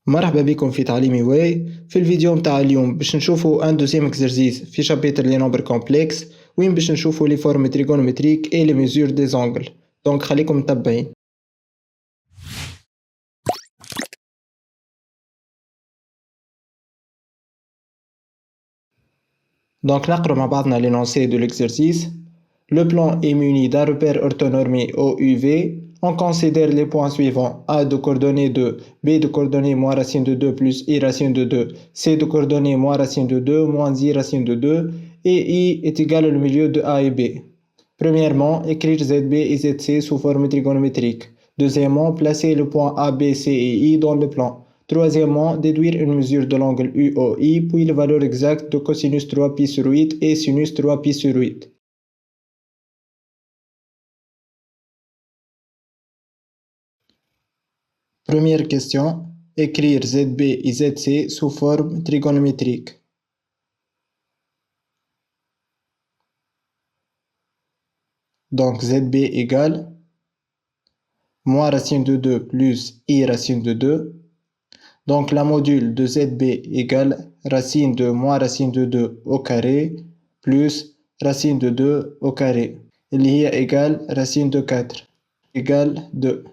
مرحبا بكم في تعليمي واي. في الفيديو متاع اليوم باش نشوفوا ان دوزيام اكزرسيس في شابيتر لي نومبر كومبلكس وين باش نشوفوا لي فورم تريغونومتريك اي لي ميزور دي زونغل. دونك خليكم متبعين. دونك نقرأ مع بعضنا l'énoncé de l'exercice. Le plan est muni d'un repère orthonormé OUV. On considère les points suivants: A de coordonnées 2, B de coordonnées moins racine de 2 plus I racine de 2, C de coordonnées moins racine de 2 moins I racine de 2, et I est égal au milieu de A et B. Premièrement, écrire ZB et ZC sous forme trigonométrique. Deuxièmement, placer le point A, B, C et I dans le plan. Troisièmement, déduire une mesure de l'angle UOI, puis la valeur exacte de cosinus 3π sur 8 et sinus 3π sur 8. Première question, écrire ZB et ZC sous forme trigonométrique. Donc ZB égale moins racine de 2 plus I racine de 2. Donc la module de ZB égale racine de moins racine de 2 au carré plus racine de 2 au carré. Il y a égale racine de 4 égale 2.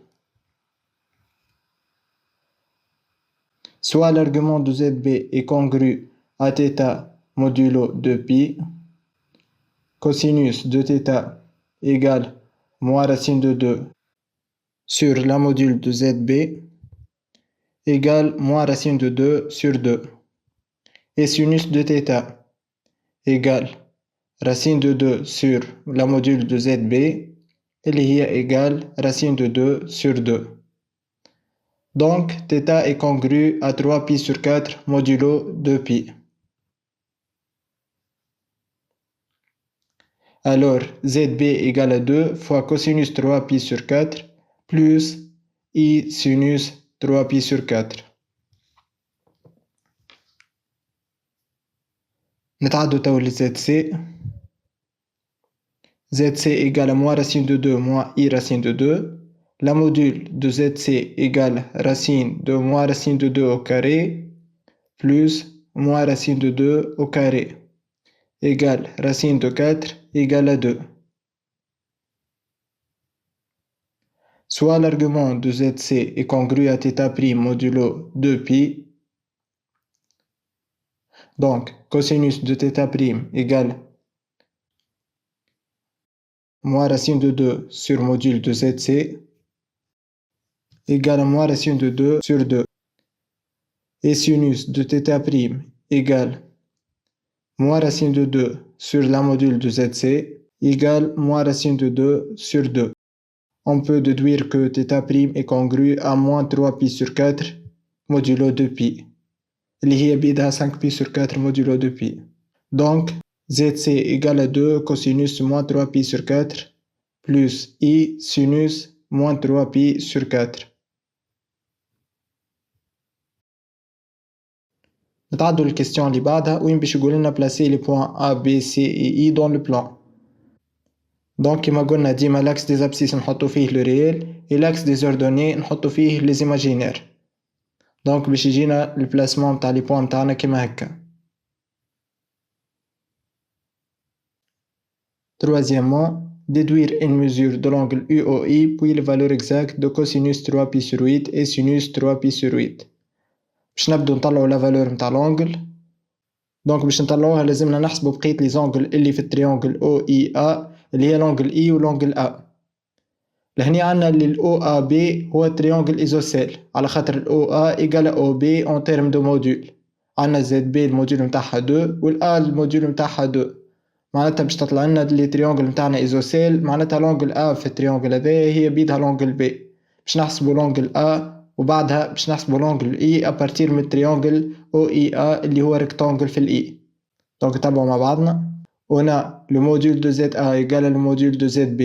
Soit l'argument de ZB est congru à θ modulo 2π, cosinus de θ égale moins racine de 2 sur la module de ZB égale moins racine de 2 sur 2. Et sinus de θ égale racine de 2 sur la module de ZB, il y a égale racine de 2 sur 2. Donc, θ est congru à 3π sur 4 modulo 2π. Alors, ZB égale à 2 fois cosinus 3π sur 4 plus I sinus 3π sur 4. نتعدو تو ل ZC. ZC égale à moins racine de 2 moins I racine de 2. La module de ZC égale racine de moins racine de 2 au carré plus moins racine de 2 au carré égale racine de 4 égale à 2. Soit l'argument de ZC est congru à θ' modulo 2π. Donc, cosinus de θ' égale moins racine de 2 sur module de ZC égale à moins racine de 2 sur 2. Et sinus de θ' égale moins racine de 2 sur la module de ZC égale moins racine de 2 sur 2. On peut déduire que θ' est congru à moins 3π sur 4 modulo 2π. اللي هي بيدها 5π sur 4 modulo 2π. Donc, ZC égale à 2 cosinus moins 3π sur 4 plus I sinus moins 3π sur 4. نتعدو للكيستيون اللي بعدها وين باش يقول لنا بلاسي لي بوان A, B, C et I dans le plan. دونك كيما قلنا ديما لاكس دي زابسيس نحطو فيه لو ريال et لاكس دي زوردوني نحطو فيه لي زيماجينير. دونك باش يجينا البلاسمون متاع لي بوان متاعنا كيما هكا. Troisièmement, déduire une mesure de l'angle UOI puis la valeur exacte de cosinus 3π sur 8 et sinus 3π sur 8. باش نبدو نطلعو لا فالور متاع لونجل. دونك باش نطلعوها لازمنا نحسبو بقية لي زونجل اللي في التريونجل OEA اللي هي لونجل E ولونجل A. لهني عنا اللي ال OAB هو تريونجل ايزوسيل على خاطر ال OA égale OB en terme de module. عنا ZB الموديول متاعها 2 وال A الموديول متاعها 2. معناتها باش تطلع لنا اللي تريونجل متاعنا ايزوسيل معناتها لونجل A في التريونجل هذايا هي بيدها لونجل B. باش نحسبو لونجل A وبعدها باش نحسبو لونجل E ابارتير من التريونجل OEA اللي هو ريكتانجل في الإي. دونك نتابعو مع بعضنا. On a le module de ZA égale à le module de ZB.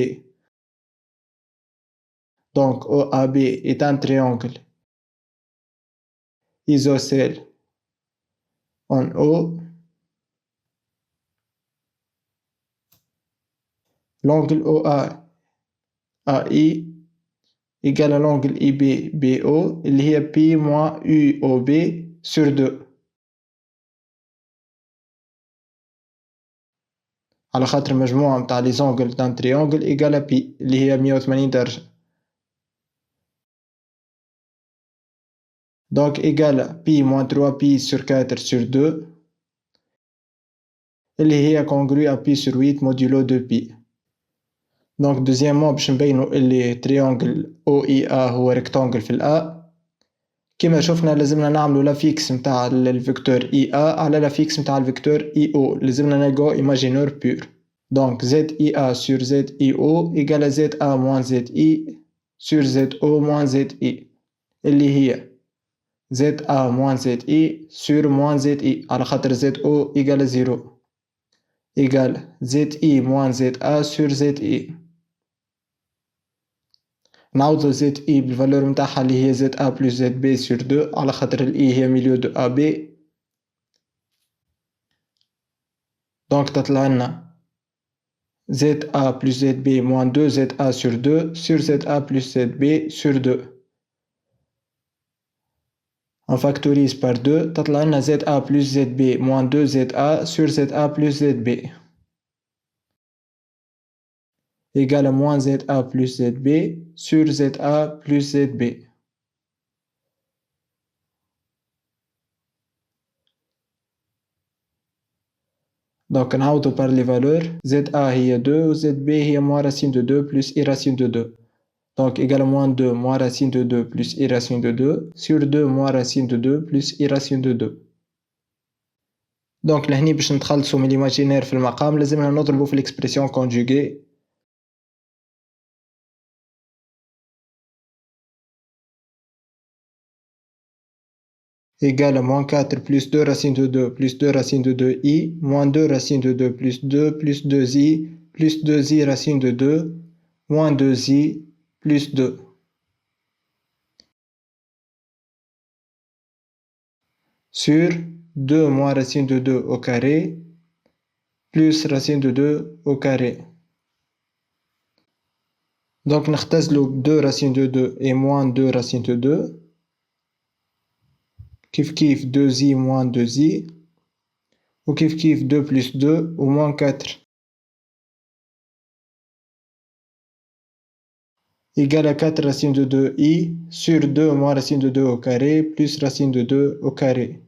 Donc OAB est un triangle isocèle en O. L'angle OA AI égale à l'angle IB-BO اللي هي P moins UOB sur 2. على خاطر مجموعة متاع لي زونغل دان تريونغل égale à P اللي هي 180 درجة. Donc égale P moins 3P sur 4 sur 2 اللي هي congrue à P sur 8 modulo 2P. Donc deuxièmement باش نبينو اللي triangle OIA هو rectangle في الA. كما شفنا لازمنا نعملو لا فيكس متاع الفيكتور IA على لا فيكس متاع الفيكتور IO. لازمنا نلقاو imaginaire pur. Donc ZIA sur ZIO égale à ZA moins ZI sur ZO moins ZI اللي هي ZA moins ZI sur moins ZI على خاطر ZO égale à 0 égale ZI moins ZA sur ZI. نعوضو ZI بالفالور متاعها اللي هي ZA plus ZB sur 2 على خاطر ال I هي milieu de AB. donc تطلع لنا ZA plus ZB moins 2 ZA sur 2 sur ZA plus ZB sur 2. On factorise par 2 تطلع لنا ZA plus ZB moins 2 ZA sur ZA plus ZB égale à moins ZA plus ZB sur ZA plus ZB. Donc نعوضو par les valeurs. ZA هي 2 و ZB هي moins racine de 2 plus I racine de 2. Donc égale à moins 2 moins racine de 2 plus I racine de 2 sur 2 moins racine de 2 plus I racine de 2. Donc لهني باش نتخلصو من l'imaginaire في المقام لازمنا نضربو في l'expression conjuguée. égale à moins 4 plus 2 racine de 2 plus 2 racine de 2i moins 2 racine de 2 plus 2 plus 2i plus 2i racine de 2 moins 2i plus 2. Sur 2 moins racine de 2 au carré plus racine de 2 au carré. Donc نختزلو 2 racine de 2 et moins 2 racine de 2. كيف كيف 2i moins 2i ou كيف كيف 2 plus 2 ou moins 4 égale à 4 racine de 2i sur 2 moins racine de 2 au carré plus racine de 2 au carré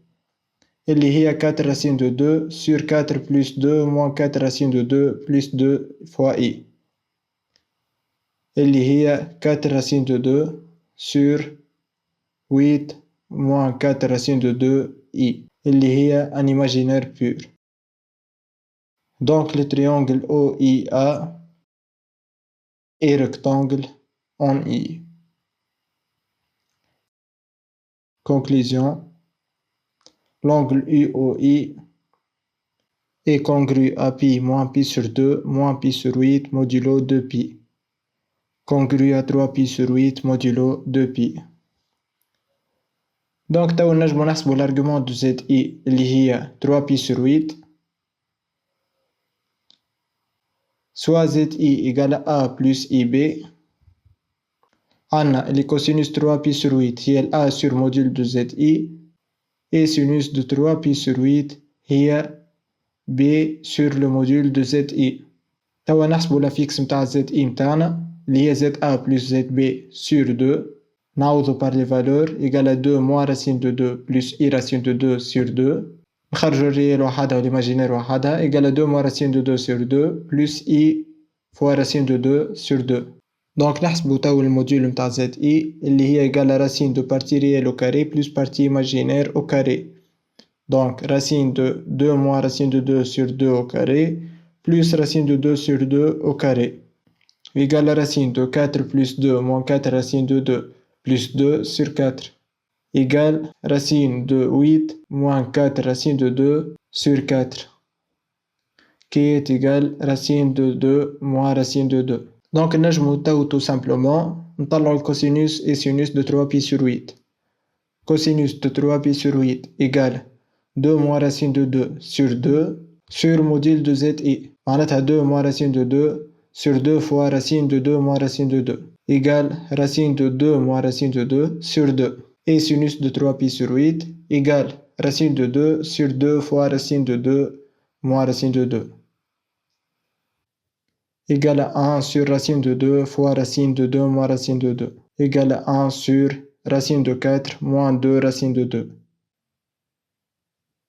اللي هي 4 racine de 2 sur 4 plus 2 moins 4 racine de 2 plus 2 fois i اللي هي 4 racine de 2 sur 8 moins 4 racine de 2i اللي هي un imaginaire pur. Donc le triangle OIA est rectangle en I. Conclusion. L'angle UOI est congru à pi moins pi sur 2 moins pi sur 8 modulo 2pi. Congru à 3pi sur 8 modulo 2pi. Donc توا نجمو نحسبو l'argument de ZI اللي هي 3pi sur 8 soit ZI égale à A plus IB. عنا اللي cosinus 3pi sur 8 هي ال A sur module de ZI et sinus de 3pi sur 8 هي B sur le module de ZI. توا نحسبو la fixe متاع ZI متاعنا اللي هي ZA plus ZB sur 2. نعوضو par les valeurs égale à 2 moins racine de 2 plus I racine de 2 sur 2. نخرجو الريال وحدها والإيماجينير وحدها égale à 2 moins racine de 2 sur 2 plus I fois racine de 2 sur 2. Donc نحسبو توا الموديول متاع ZI اللي هي égale à racine de partie réelle au carré plus partie imaginaire au carré. Donc racine de 2 moins racine de 2 sur 2 au carré plus racine de 2 sur 2 au carré égale à racine de 4 plus 2 moins 4 racine de 2 plus 2 sur 4 égale racine de 8 moins 4 racine de 2 sur 4 qui est égal racine de 2 moins racine de 2. Donc نجمو تاو tout simplement نطلعو الكوسينوس et sinus de 3pi sur 8. Cosinus de 3pi sur 8 égale 2 moins racine de 2 sur 2 sur module de ZI. معناتها 2 moins racine de 2 sur 2 fois racine de 2 moins racine de 2 égale racine de 2 moins racine de 2 sur 2. Et sinus de 3pi sur 8 égale racine de 2 sur 2 fois racine de 2 moins racine de 2. Égale à 1 sur racine de 2 fois racine de 2 moins racine de 2. Égale à 1 sur racine de 4 moins 2 racine de 2.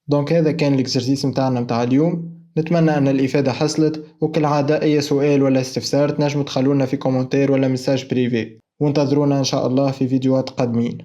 دونك هذا كان الاكسرسيس متاعنا متاع اليوم. نتمنى ان الافادة حصلت، وكالعادة اي سؤال ولا استفسار تنجموا تخلونا في كومنتير ولا مساج بريفي، وانتظرونا ان شاء الله في فيديوهات قادمين.